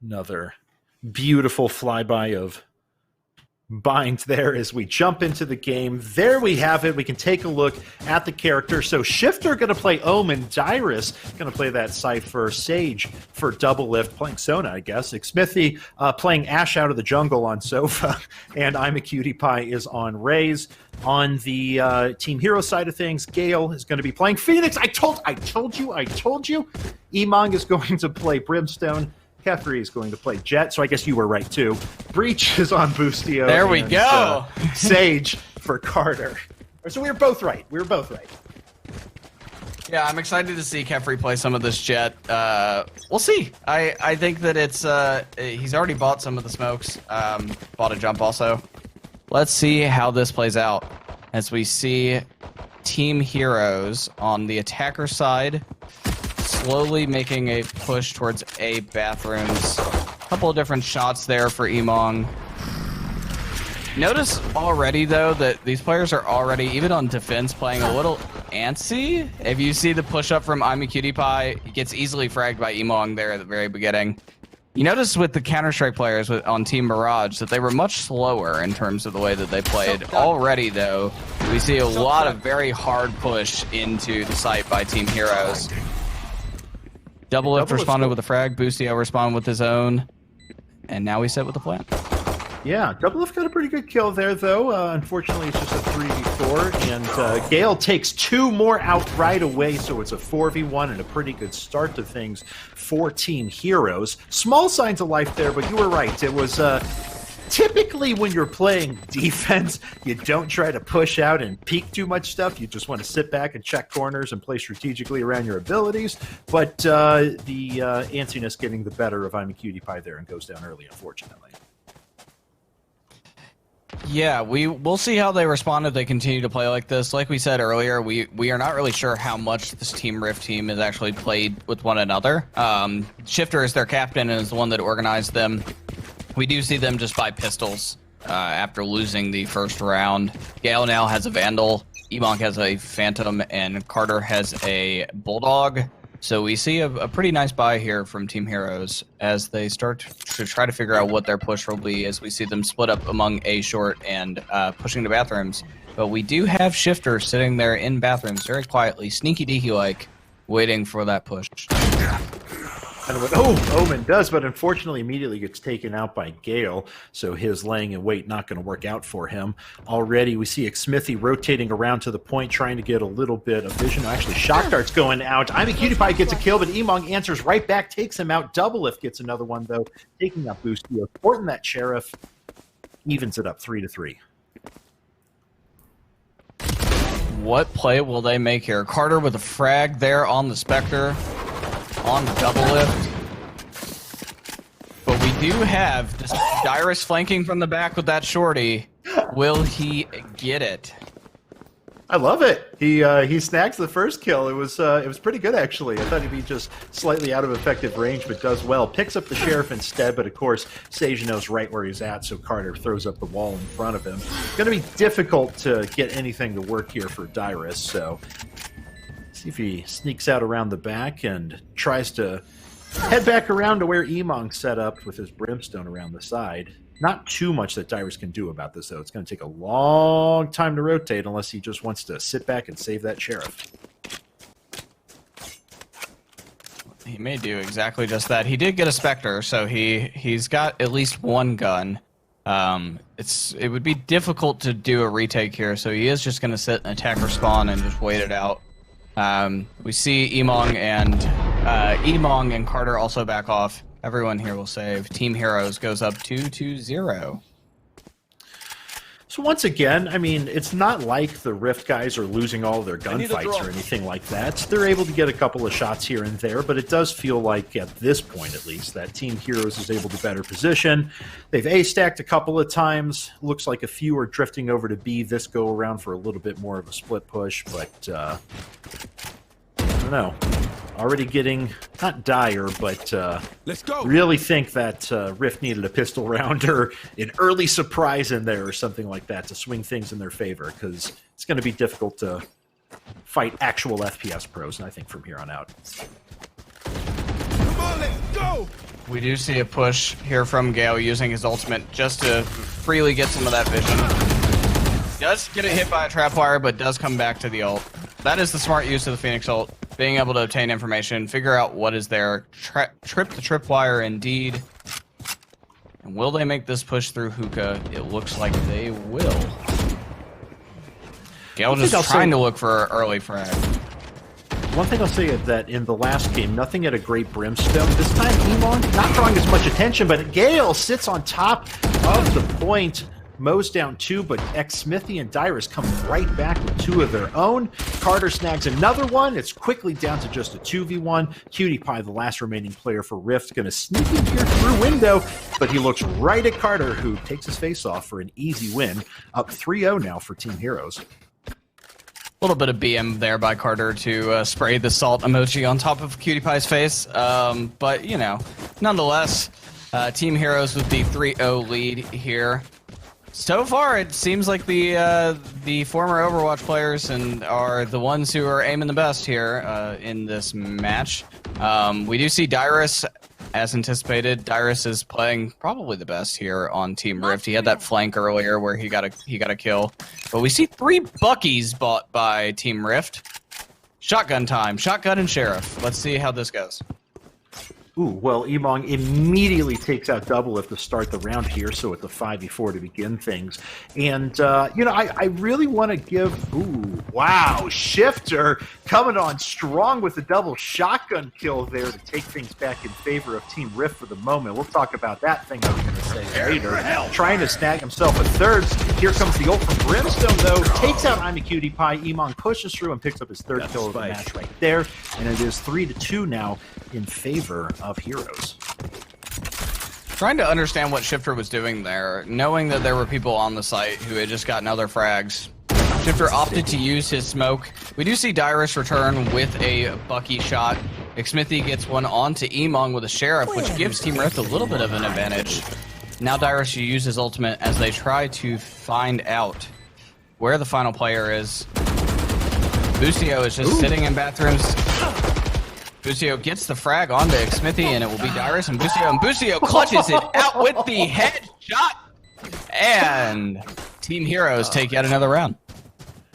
Another beautiful flyby of bind there as we jump into the game. There we have it. We can take a look at the character. So Shiphtur going to play Omen. Dyrus going to play that Cypher. Sage for Doublelift, playing Sona, I guess. Xmithie playing Ashe out of the jungle on Sofa. And Imaqtpie is on Raze. On the Team Hero side of things, Gale is going to be playing Phoenix. I told you. Emongg is going to play Brimstone. Kephrii is going to play Jet, so I guess you were right too. Breach is on Boostio. There we go. Sage for Carter. So we were both right. Yeah, I'm excited to see Kephrii play some of this Jet. We'll see. I think that it's he's already bought some of the smokes. Bought a jump also. Let's see how this plays out as we see Team Heroes on the attacker side slowly making a push towards A bathrooms. A couple of different shots there for Emongg. Notice already, though, that these players are already, even on defense, playing a little antsy. If you see the push-up from Imaqtpie, he gets easily fragged by Emongg there at the very beginning. You notice with the Counter-Strike players on Team Mirage that they were much slower in terms of the way that they played. Already, though, we see a lot of very hard push into the site by Team Heroes. Doublelift responded with a frag, Boostio responded with his own, and now we set with the plan. Yeah, Doublelift got a pretty good kill there, though. Unfortunately, it's just a 3v4, and Gale takes 2 more out right away, so it's a 4v1 and a pretty good start to things for Team Heroes. Small signs of life there, but you were right. It was typically when you're playing defense, you don't try to push out and peek too much stuff. You just want to sit back and check corners and play strategically around your abilities. But the antsiness getting the better of Imaqtpie there and goes down early, unfortunately. Yeah, we'll see how they respond if they continue to play like this. Like we said earlier, we are not really sure how much this Team Rift team has actually played with one another. Shiphtur is their captain and is the one that organized them. We do see them just buy pistols after losing the first round. Gale now has a Vandal, Emongg has a Phantom, and Carter has a Bulldog. So we see a pretty nice buy here from Team Heroes as they start to try to figure out what their push will be as we see them split up among A short and pushing to bathrooms. But we do have Shiphtur sitting there in bathrooms very quietly, sneaky deaky-like, waiting for that push. Kind of what Omen does, but unfortunately immediately gets taken out by Gale, so his laying in wait not going to work out for him. Already we see Xmithie rotating around to the point, trying to get a little bit of vision. Actually, Shock Dart's going out. Imaqtpie gets a kill, but Emongg answers right back, takes him out. Doublelift gets another one, though, taking out Boostio, supporting that Sheriff, evens it up 3-3. What play will they make here? Carter with a frag there on the Spectre. On the Doublelift. But we do have this Dyrus flanking from the back with that shorty. Will he get it? I love it. He snags the first kill. It was pretty good, actually. I thought he'd be just slightly out of effective range, but does well. Picks up the Sheriff instead, but of course, Sage knows right where he's at, so Carter throws up the wall in front of him. It's going to be difficult to get anything to work here for Dyrus, so see if he sneaks out around the back and tries to head back around to where Emongg set up with his Brimstone around the side. Not too much that Dyrus can do about this, though. It's going to take a long time to rotate unless he just wants to sit back and save that Sheriff. He may do exactly just that. He did get a Spectre, so he's got at least one gun. It would be difficult to do a retake here, so he is just going to sit and attack or spawn and just wait it out. We see Emongg and Carter also back off. Everyone here will save. Team Heroes goes up 2-0. So once again, I mean, it's not like the Rift guys are losing all their gunfights or anything like that. They're able to get a couple of shots here and there, but it does feel like, at this point at least, that Team Heroes is able to better position. They've A-stacked a couple of times. Looks like a few are drifting over to B this go-around for a little bit more of a split push, but I don't know. Already getting, not dire, but Let's go. Really think that Rift needed a pistol round or an early surprise in there or something like that to swing things in their favor, because it's going to be difficult to fight actual FPS pros, and I think from here on out. Come on, let's go. We do see a push here from Gale using his ultimate just to freely get some of that vision. Does get hit by a trapwire, but does come back to the ult. That is the smart use of the Phoenix ult. Being able to obtain information, figure out what is there. Trip the tripwire indeed. And will they make this push through hookah? It looks like they will. Gale just trying to look for an early frag. One thing I'll say is that in the last game, nothing had a great brimstone. This time, Emongg not drawing as much attention, but Gale sits on top of the point, mows down 2, but Xmithie and Dyrus come right back with 2 of their own. Carter snags another one. It's quickly down to just a 2v1. Imaqtpie, the last remaining player for Rift, going to sneak in here through window, but he looks right at Carter, who takes his face off for an easy win. Up 3-0 now for Team Heroes. A little bit of BM there by Carter to spray the salt emoji on top of Imaqtpie's face. But, you know, nonetheless, Team Heroes with the 3-0 lead here. So far, it seems like the former Overwatch players are the ones who are aiming the best here in this match. We do see Dyrus, as anticipated. Dyrus is playing probably the best here on Team Rift. He had that flank earlier where he got a kill. But we see 3 Buckies bought by Team Rift. Shotgun time. Shotgun and Sheriff. Let's see how this goes. Ooh, well, Emongg immediately takes out Doublelift to start the round here, so it's a 5v4 to begin things. And, you know, I really want to give... Ooh, wow, Shiphtur coming on strong with the double shotgun kill there to take things back in favor of Team Rift for the moment. We'll talk about that thing I was going to say later. Trying to snag himself a third. Here comes the ult from Brimstone, though. Takes out Imaqtpie. Emongg pushes through and picks up his third kill of the match right there. And it is 3-2 now in favor of Heroes. Trying to understand what Shiphtur was doing there, knowing that there were people on the site who had just gotten other frags. Shiphtur opted to use his smoke. We do see Dyrus return with a Bucky shot. Xmithie gets one onto Emongg with a Sheriff, which gives Team Rift a little bit of an advantage. Now Dyrus will use his ultimate as they try to find out where the final player is. Boostio is just sitting in bathrooms. Boostio gets the frag onto Xmithie, and it will be Dyrus and Boostio clutches it out with the headshot, and Team Heroes take yet another round.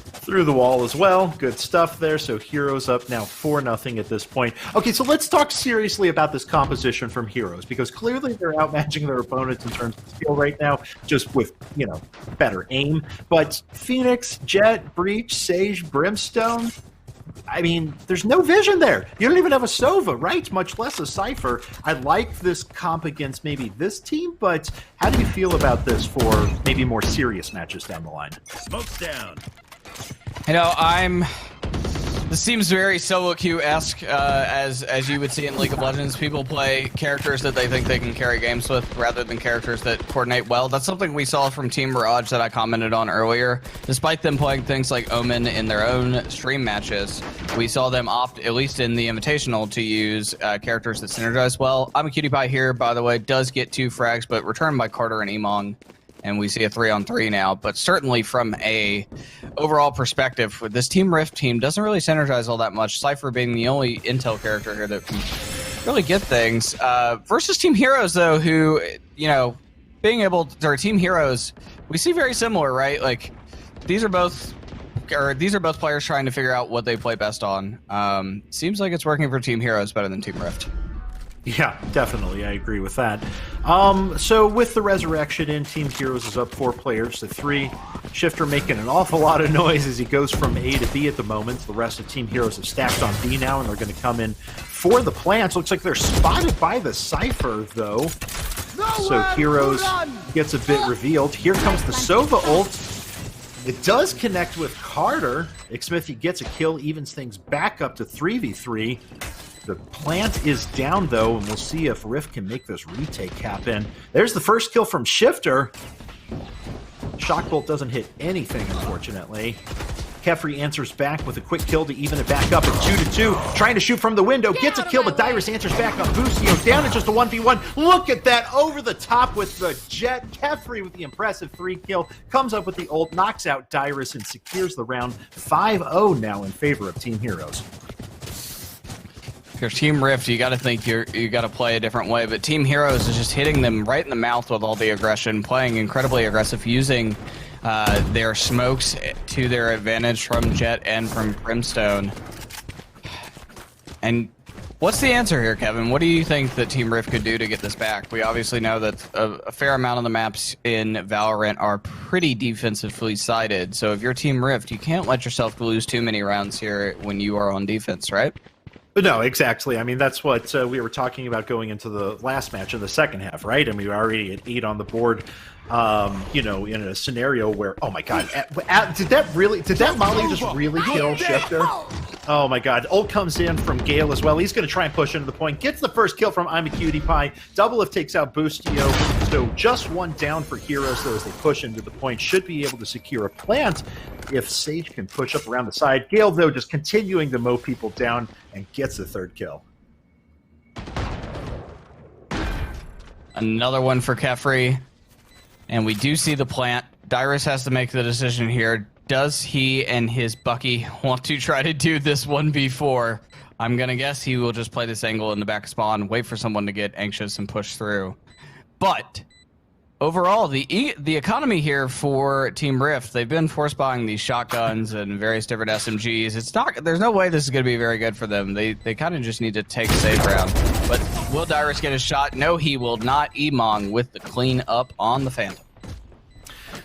Through the wall as well. Good stuff there. So Heroes up now 4-0 at this point. Okay, so let's talk seriously about this composition from Heroes, because clearly they're outmatching their opponents in terms of skill right now, just with, you know, better aim. But Phoenix, Jett, Breach, Sage, Brimstone, I mean, there's no vision there. You don't even have a Sova, right? Much less a Cypher. I like this comp against maybe this team, but how do you feel about this for maybe more serious matches down the line? Smoke's down. You know, this seems very solo queue-esque, as you would see in League of Legends. People play characters that they think they can carry games with rather than characters that coordinate well. That's something we saw from Team Mirage that I commented on earlier. Despite them playing things like Omen in their own stream matches, we saw them opt, at least in the Invitational, to use characters that synergize well. Imaqtpie here, by the way, does get 2 frags, but returned by Carter and Emongg. And we see a 3-on-3 now, but certainly from a overall perspective, with this Team Rift team doesn't really synergize all that much. Cypher being the only intel character here that can really get things. Versus Team Heroes, though, who, you know, being able to, or Team Heroes, we see very similar, right? Like, these are both players trying to figure out what they play best on. Seems like it's working for Team Heroes better than Team Rift. Yeah, definitely. I agree with that. So with the resurrection in, Team Heroes is up 4 players to 3. Shiphtur making an awful lot of noise as he goes from A to B at the moment. The rest of Team Heroes have stacked on B now, and they're going to come in for the plants. Looks like they're spotted by the Cypher, though. So Heroes gets a bit revealed. Here comes the Sova ult. It does connect with Carter. Xmithie gets a kill, evens things back up to 3v3. The plant is down, though, and we'll see if Rift can make this retake happen. There's the first kill from Shiphtur. Shockbolt doesn't hit anything, unfortunately. Kephrii answers back with a quick kill to even it back up at 2-2. Trying to shoot from the window, gets a kill, but Dyrus answers back on Boostio. Down to just a 1v1. Look at that, over the top with the Jett. Kephrii with the impressive 3 kill. Comes up with the ult, knocks out Dyrus, and secures the round. 5-0 now in favor of Team Heroes. If you're Team Rift, you got to think you got to play a different way. But Team Heroes is just hitting them right in the mouth with all the aggression, playing incredibly aggressive, using their smokes to their advantage from Jet and from Brimstone. And what's the answer here, Kevin? What do you think that Team Rift could do to get this back? We obviously know that a fair amount of the maps in Valorant are pretty defensively sided. So if you're Team Rift, you can't let yourself lose too many rounds here when you are on defense, right? No, exactly. I mean, that's what we were talking about going into the last match in the second half, right? I mean, we were already at 8 on the board, you know, in a scenario where, oh my god, did that Molly just really kill Shiphtur? Oh my god, ult comes in from Gale as well. He's going to try and push into the point. Gets the first kill from Imaqtpie. Doublelift takes out Boostio. So just one down for Heroes, though, as they push into the point. Should be able to secure a plant if Sage can push up around the side. Gale, though, just continuing to mow people down and gets the third kill. Another one for Kephrii. And we do see the plant. Dyrus has to make the decision here. Does he and his Bucky want to try to do this 1v4? I'm going to guess he will just play this angle in the back spawn, wait for someone to get anxious and push through. But overall, the economy here for Team Rift, they've been force buying these shotguns and various different SMGs. There's no way this is going to be very good for them. They kind of just need to take a safe round. But will Dyrus get a shot? No, he will not. Emongg with the clean up on the Phantom.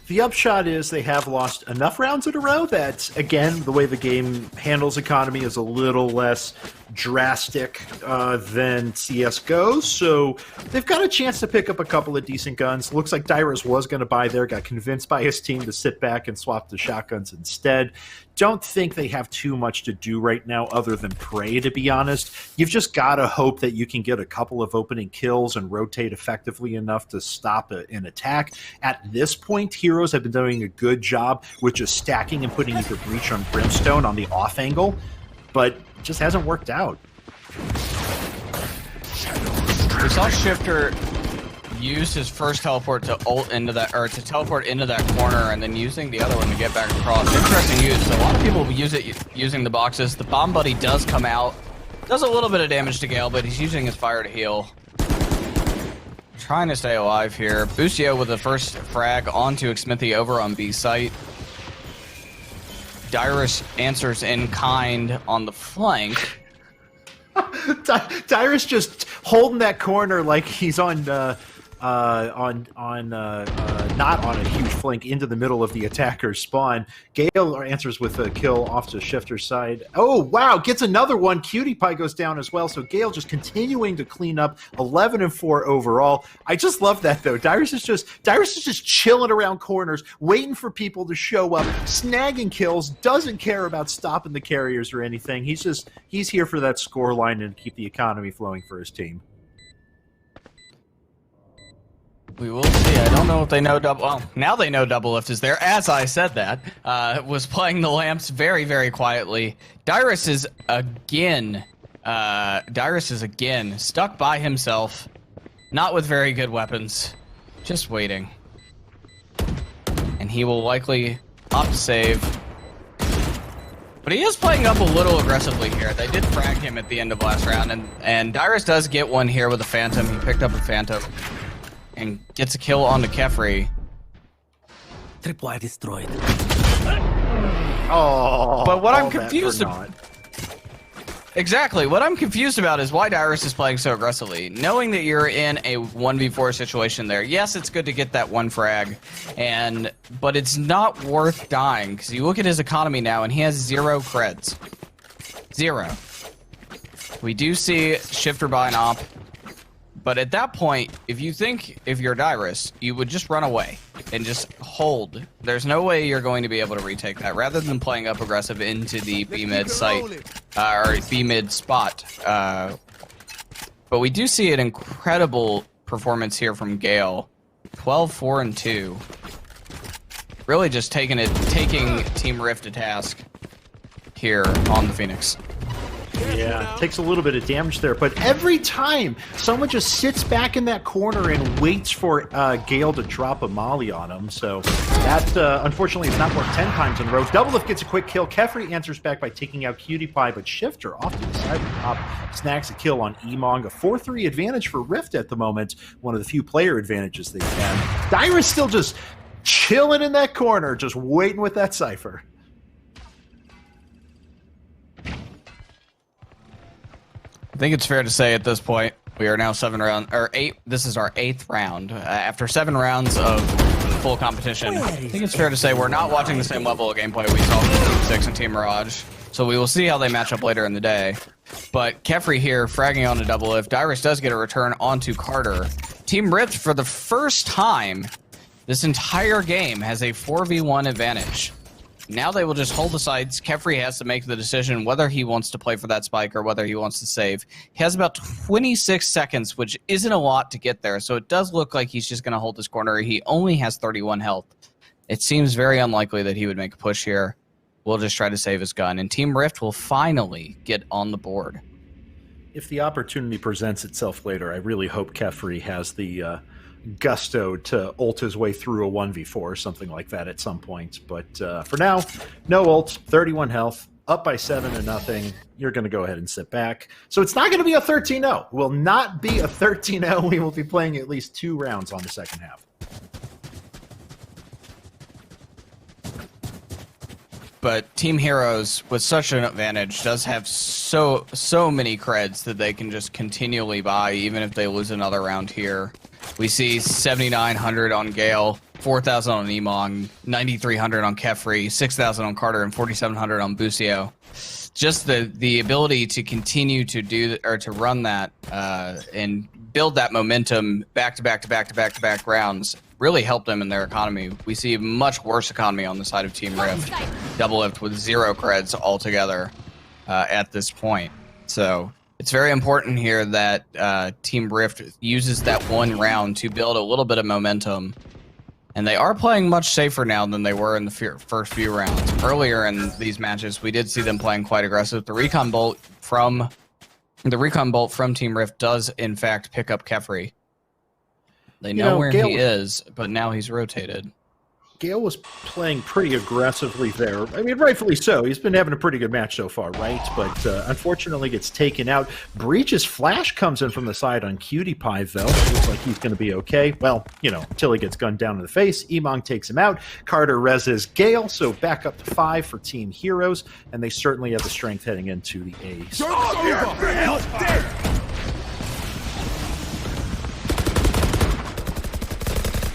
The upshot is they have lost enough rounds in a row that, again, the way the game handles economy is a little less drastic than CSGO, so they've got a chance to pick up a couple of decent guns. Looks like Dyrus was going to buy there, got convinced by his team to sit back and swap the shotguns instead. Don't think they have too much to do right now other than pray, to be honest. You've just got to hope that you can get a couple of opening kills and rotate effectively enough to stop an attack. At this point, Heroes have been doing a good job with just stacking and putting either Breach on Brimstone on the off angle, but it just hasn't worked out. We saw Shiphtur use his first teleport to ult into that, or to teleport into that corner, and then using the other one to get back across. Interesting use. So a lot of people use it using the boxes. The bomb buddy does come out, does a little bit of damage to Gale, but he's using his fire to heal. Trying to stay alive here. Boostio with the first frag onto Xmithie over on B site. Dyrus answers in kind on the flank. Dyrus just holding that corner like he's on not on a huge flank into the middle of the attacker's spawn. Gale answers with a kill off to Shiphtur's side. Oh, wow, gets another one. Cutie Pie goes down as well, so Gale just continuing to clean up. 11-4 overall. I just love that, though. Dyrus is just chilling around corners, waiting for people to show up, snagging kills, doesn't care about stopping the carriers or anything. He's here for that score line and keep the economy flowing for his team. We will see. I don't know if they know well, now they know Doublelift is there. As I said that, was playing the lamps very, very quietly. Dyrus is again stuck by himself, not with very good weapons, just waiting. And he will likely opt to save. But he is playing up a little aggressively here. They did frag him at the end of last round, and Dyrus does get one here with a Phantom. He picked up a Phantom and gets a kill onto Kephrii. Tripwire destroyed. Oh, but what I'm confused about, exactly what I'm confused about is why Dyrus is playing so aggressively, knowing that you're in a 1v4 situation there. Yes, it's good to get that one frag, but it's not worth dying because you look at his economy now and he has 0 creds. 0. We do see Shiphtur buy an op. But at that point, if you're Dyrus, you would just run away and just hold. There's no way you're going to be able to retake that, rather than playing up aggressive into the B-mid site, or B-mid spot. But we do see an incredible performance here from Gale. 12-4-2. Really just taking Team Rift to task here on the Phoenix. Yeah, takes a little bit of damage there, but every time someone just sits back in that corner and waits for Gale to drop a molly on him, so that unfortunately has not worked 10 times in a row. Doublelift gets a quick kill. Kephrii answers back by taking out Cutie Pie, but Shiphtur off to the side of the top. Snags a kill on Emongg. A 4-3 advantage for Rift at the moment. One of the few player advantages they've had. Dyrus still just chilling in that corner, just waiting with that Cypher. I think it's fair to say at this point, we are now 7 rounds, or 8. This is our 8th round. After 7 rounds of full competition, I think it's fair to say we're not watching the same level of gameplay we saw from Team 6 and Team Mirage. So we will see how they match up later in the day. But Kephrii here, fragging on a Doublelift. Dyrus does get a return onto Carter. Team Rift, for the first time this entire game, has a 4v1 advantage. Now they will just hold the sides. Kephrii has to make the decision whether he wants to play for that spike or whether he wants to save. He has about 26 seconds, which isn't a lot to get there, so it does look like he's just going to hold his corner. He only has 31 health. It seems very unlikely that he would make a push here. We'll just try to save his gun, and Team Rift will finally get on the board. If the opportunity presents itself later, I really hope Kephrii has the gusto to ult his way through a 1v4 or something like that at some point. But for now, no ult, 31 health, up by 7-0. You're going to go ahead and sit back. So it's not going to be a 13-0. It will not be a 13-0. We will be playing at least 2 rounds on the second half. But Team Heroes, with such an advantage, does have so many creds that they can just continually buy, even if they lose another round here. We see 7,900 on Gale, 4,000 on Emongg, 9,300 on Kephrii, 6,000 on Carter, and 4,700 on Boostio. Just the ability to continue to do or to run that and build that momentum back to back rounds really helped them in their economy. We see a much worse economy on the side of Team Rift. Doublelift with 0 creds altogether at this point. So it's very important here that Team Rift uses that 1 round to build a little bit of momentum. And they are playing much safer now than they were in the first few rounds. Earlier in these matches, we did see them playing quite aggressive. The recon bolt from Team Rift does, in fact, pick up Kephrii. They know where he is, but now he's rotated. Gale was playing pretty aggressively there. I mean, rightfully so. He's been having a pretty good match so far, right? But unfortunately gets taken out. Breach's flash comes in from the side on Imaqtpie, though. Looks like he's going to be okay. Well, you know, until he gets gunned down in the face. Emongg takes him out. Carter reses Gale, so back up to 5 for Team Heroes, and they certainly have the strength heading into the A's.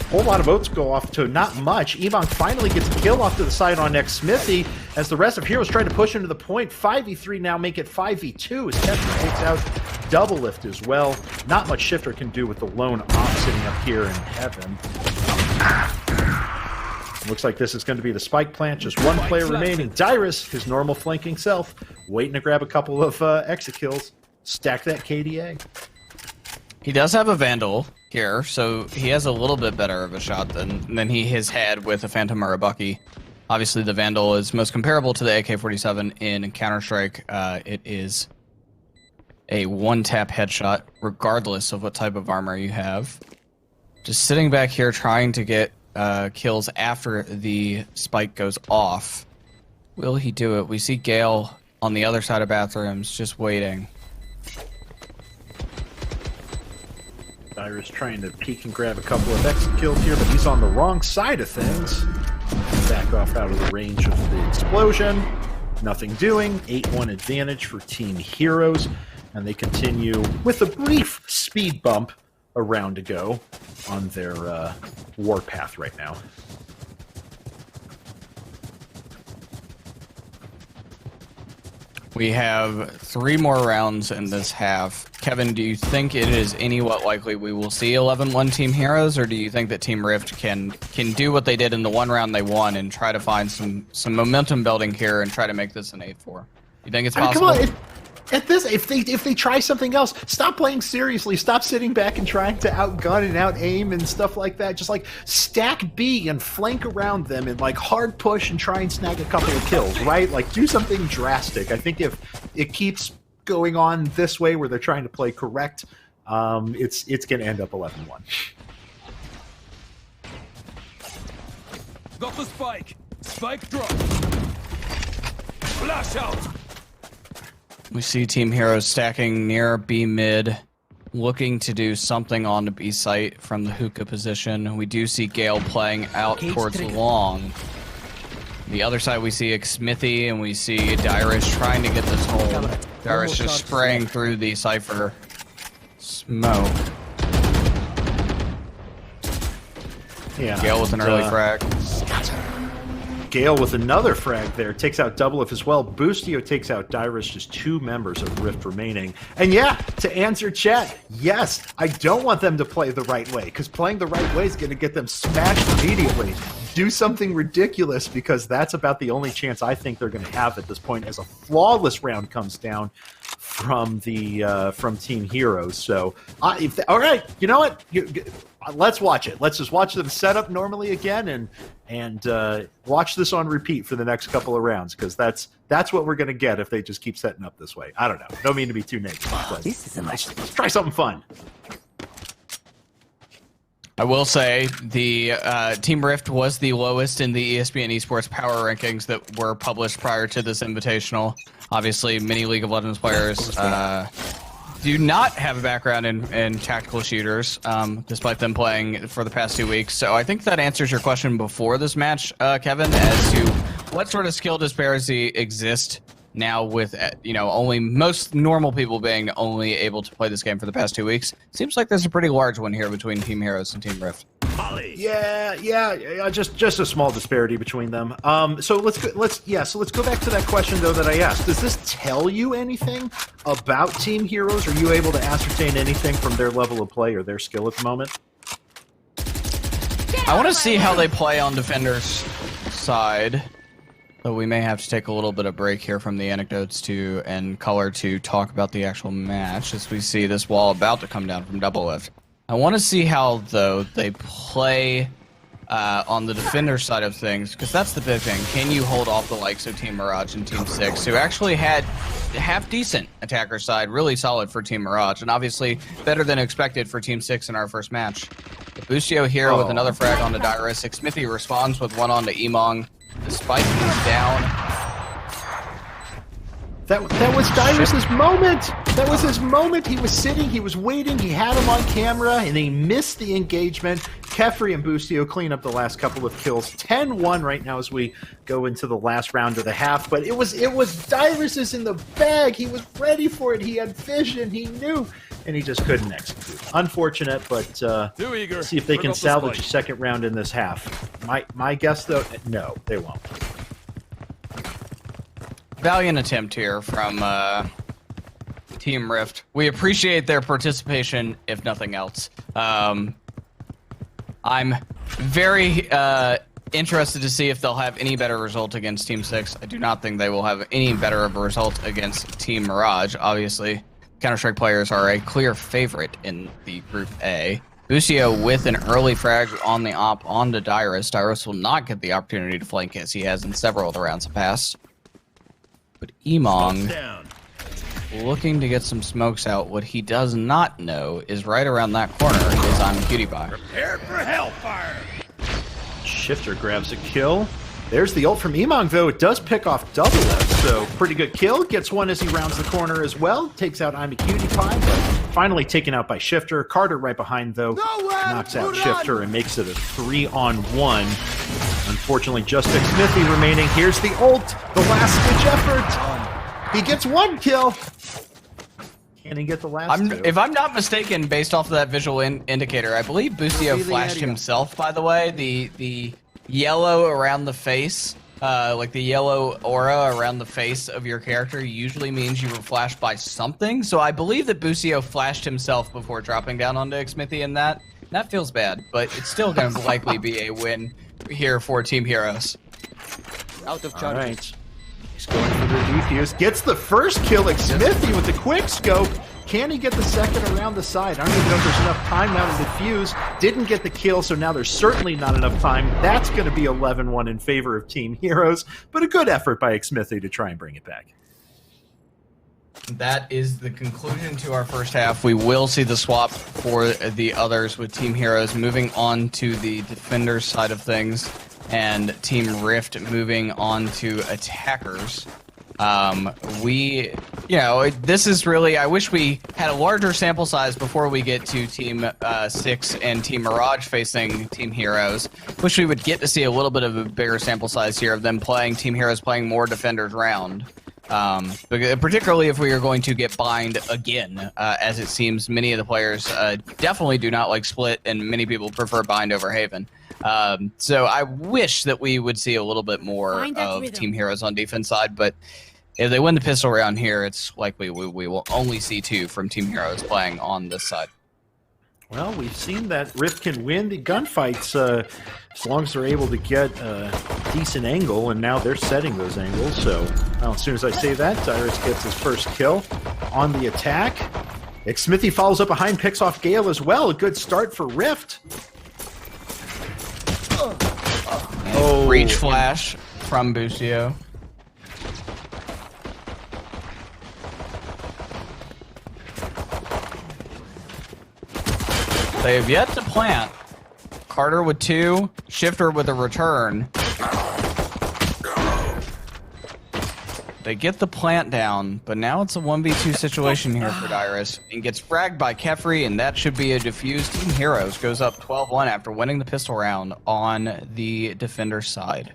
Whole lot of votes go off to not much. Emongg finally gets a kill off to the side on Xmithie as the rest of Heroes try to push into the point. 5v3 now, make it 5v2 as Kephrii takes out Doublelift as well. Not much Shiphtur can do with the lone op sitting up here in heaven. Looks like this is going to be the spike plant. Just 1 player remaining. Dyrus, his normal flanking self, waiting to grab a couple of exit kills. Stack that KDA. He does have a Vandal here, so he has a little bit better of a shot than he has had with a Phantom or a Bucky. Obviously, the Vandal is most comparable to the AK-47 in Counter-Strike. It is a 1-tap headshot, regardless of what type of armor you have. Just sitting back here trying to get kills after the spike goes off. Will he do it? We see Gale on the other side of bathrooms, just waiting. Dyrus trying to peek and grab a couple of exit kills here, but he's on the wrong side of things. Back off out of the range of the explosion. Nothing doing. 8-1 advantage for Team Heroes, and they continue with a brief speed bump a round to go on their warpath right now. We have 3 more rounds in this half. Kevin, do you think it is anywhat likely we will see 11-1 Team Heroes, or do you think that Team Rift can do what they did in the 1 round they won and try to find some momentum building here and try to make this an 8-4? You think it's possible? I mean, come on. At this, if they try something else, stop playing seriously. Stop sitting back and trying to outgun and out-aim and stuff like that. Just like stack B and flank around them and like hard push and try and snag a couple of kills, right? Like do something drastic. I think if it keeps going on this way where they're trying to play correct, it's going to end up 11-1. Got the spike. Spike drop. Flash out. We see Team Heroes stacking near B mid, looking to do something on the B site from the hookah position. We do see Gale playing out towards long. The other side we see Xmithie and we see Dyrus trying to get this home. Dyrus just spraying through the Cypher smoke. Yeah. Gale with an early frag. Gale with another frag there, takes out Doublelift as well. Boostio takes out Dyrus, just 2 members of Rift remaining. And yeah, to answer chat, yes, I don't want them to play the right way, because playing the right way is going to get them smashed immediately. Do something ridiculous, because that's about the only chance I think they're going to have at this point, as a flawless round comes down from the from Team Heroes. So, all right, you know what? Let's watch it. Let's just watch them set up normally again, and watch this on repeat for the next couple of rounds, because that's what we're going to get if they just keep setting up this way. I don't know. Don't mean to be too negative, but This is a nice. let's try something fun. I will say the Team Rift was the lowest in the ESPN Esports power rankings that were published prior to this invitational. Obviously, many League of Legends players do not have a background in tactical shooters, despite them playing for the past 2 weeks. So I think that answers your question before this match, Kevin, as to what sort of skill disparity exists now with, only most normal people being only able to play this game for the past 2 weeks. Seems like there's a pretty large one here between Team Heroes and Team Rift. Yeah, just a small disparity between them. So let's go back to that question though that I asked. Does this tell you anything about Team Heroes? Are you able to ascertain anything from their level of play or their skill at the moment? I want to see how they play on Defender's side. So we may have to take a little bit of break here from the anecdotes and color to talk about the actual match, as we see this wall about to come down from Doublelift. I want to see how, though, they play on the defender side of things, because that's the big thing. Can you hold off the likes of Team Mirage and Team 6, who actually had half-decent attacker side, really solid for Team Mirage, and obviously better than expected for Team 6 in our first match. The Boostio here with another frag on the Dyrus. Xmithie responds with one on the Emongg. Despite he's down. That was Dyrus' moment. That was his moment. He was sitting, he was waiting, he had him on camera, and he missed the engagement. Kephrii and Boostio clean up the last couple of kills. 10-1 right now as we go into the last round of the half. But it was Dyrus' in the bag. He was ready for it. He had vision. He knew. And he just couldn't execute. Unfortunate, but see if they can salvage a second round in this half. My guess, though, no, they won't. Valiant attempt here from Team Rift. We appreciate their participation, if nothing else. I'm very interested to see if they'll have any better result against Team 6. I do not think they will have any better of a result against Team Mirage. Obviously, Counter-Strike players are a clear favorite in the Group A. Boostio with an early frag on the op onto Dyrus. Dyrus will not get the opportunity to flank as he has in several of the rounds past. But Emongg looking to get some smokes out. What he does not know is right around that corner is Imaqtpie. Prepared for hellfire. Shiphtur grabs a kill. There's the ult from Imaqtpie, though. It does pick off Doublelift, so pretty good kill. Gets one as he rounds the corner as well. Takes out Imaqtpie, but finally taken out by Shiphtur. Carter right behind, though. Knocks out Shiphtur and makes it a 3-on-1. Unfortunately, just Xmithie remaining. Here's the ult, the last-ditch effort. He gets one kill. Can he get the last two? If I'm not mistaken, based off of that visual indicator, I believe Boostio flashed himself, by the way. The yellow around the face, like the yellow aura around the face of your character usually means you were flashed by something. So I believe that Boostio flashed himself before dropping down onto Xmithie, and that feels bad, but it's still going to likely be a win here for Team Heroes. Out of charge. All right. He's going for the defuse. Gets the first kill. Xmithie with the quick scope. Can he get the second around the side? I don't even know if there's enough time now to defuse. Didn't get the kill, so now there's certainly not enough time. That's going to be 11-1 in favor of Team Heroes, but a good effort by Xmithie to try and bring it back. That is the conclusion to our first half. We will see the swap for the others, with Team Heroes moving on to the defenders side of things and Team Rift moving on to attackers. We you know, this is really, I wish we had a larger sample size before we get to Team 6 and Team Mirage facing Team Heroes. Wish we would get to see a little bit of a bigger sample size here of them playing, Team Heroes playing more defenders round. Particularly if we are going to get bind again, as it seems many of the players definitely do not like split, and many people prefer bind over Haven. So I wish that we would see a little bit more of Team Heroes on defense side, but if they win the pistol round here, it's likely we will only see 2 from Team Heroes playing on this side. Well, we've seen that Rift can win the gunfights as long as they're able to get a decent angle, and now they're setting those angles. So as soon as I say that, Dyrus gets his first kill on the attack. Xmithie follows up behind, picks off Gale as well. A good start for Rift. Breach flash from Boostio. They have yet to plant. Carter with 2, Shiphtur with a return. They get the plant down, but now it's a 1v2 situation here for Dyrus, and gets fragged by Kephrii, and that should be a defused. Team Heroes goes up 12-1 after winning the pistol round on the defender side.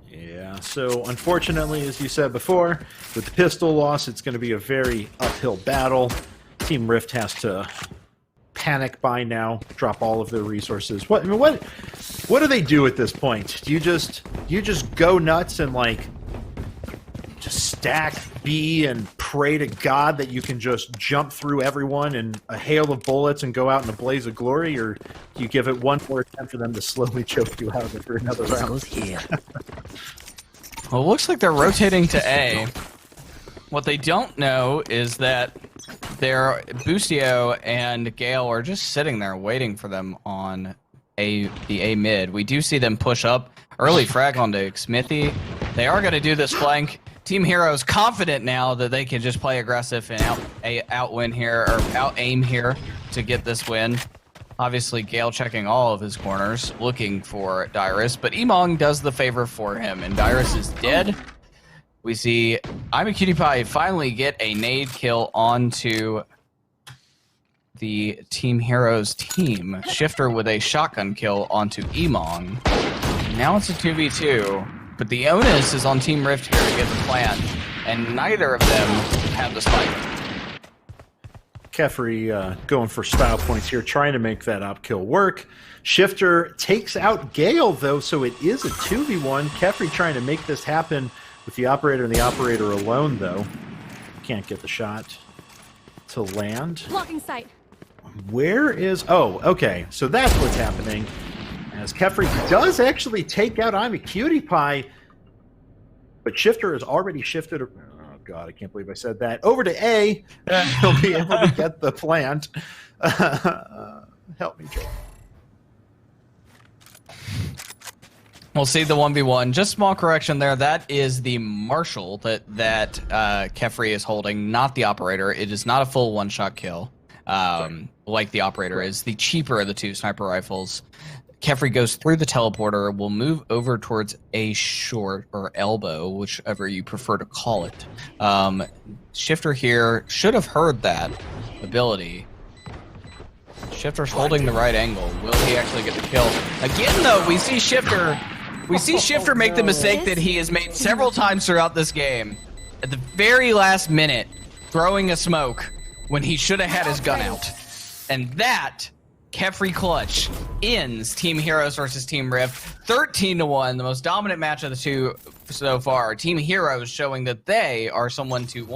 Yeah, so unfortunately, as you said before, with the pistol loss, it's going to be a very uphill battle. Team Rift has to panic by now, drop all of their resources. What do they do at this point? Do you just go nuts and like just stack B and pray to God that you can just jump through everyone in a hail of bullets and go out in a blaze of glory, or do you give it one more attempt for them to slowly choke you out of it for another round? Well, it looks like they're rotating to A. What they don't know is that their Boostio and Gale are just sitting there waiting for them on the A mid. We do see them push up. Early frag onto Xmithie. They are going to do this flank. Team Heroes confident now that they can just play aggressive and out-win here, or out-aim here to get this win. Obviously, Gale checking all of his corners, looking for Dyrus, but Emongg does the favor for him, and Dyrus is dead. We see Imaqtpie finally get a nade kill onto the Team Heroes team. Shiphtur with a shotgun kill onto Emongg. Now it's a 2v2, but the onus is on Team Rift here to get the plant, and neither of them have the spike. Kephrii going for style points here, trying to make that op kill work. Shiphtur takes out Gale, though, so it is a 2v1. Kephrii trying to make this happen with the operator and the operator alone, though. Can't get the shot to land. Blocking sight. Where is... Oh, okay. So that's what's happening. As Kephrii does actually take out Imaqtpie, but Shiphtur has already shifted... Oh, God, I can't believe I said that. Over to A. He'll be able to get the plant. Help me, Joel. We'll see the 1v1. Just small correction there. That is the Marshal that Kephrii is holding, not the operator. It is not a full one-shot kill, like the operator is. The cheaper of the 2 sniper rifles. Kephrii goes through the teleporter, will move over towards a short or elbow, whichever you prefer to call it. Shiphtur here should have heard that ability. Shiphtur's holding the right angle. Will he actually get the kill? Again, though, we see Shiphtur make the mistake that he has made several times throughout this game. At the very last minute, throwing a smoke when he should have had his gun out. And that... Kephrii clutch ends Team Heroes versus Team Rift 13-1, the most dominant match of the 2 so far. Team Heroes showing that they are someone to one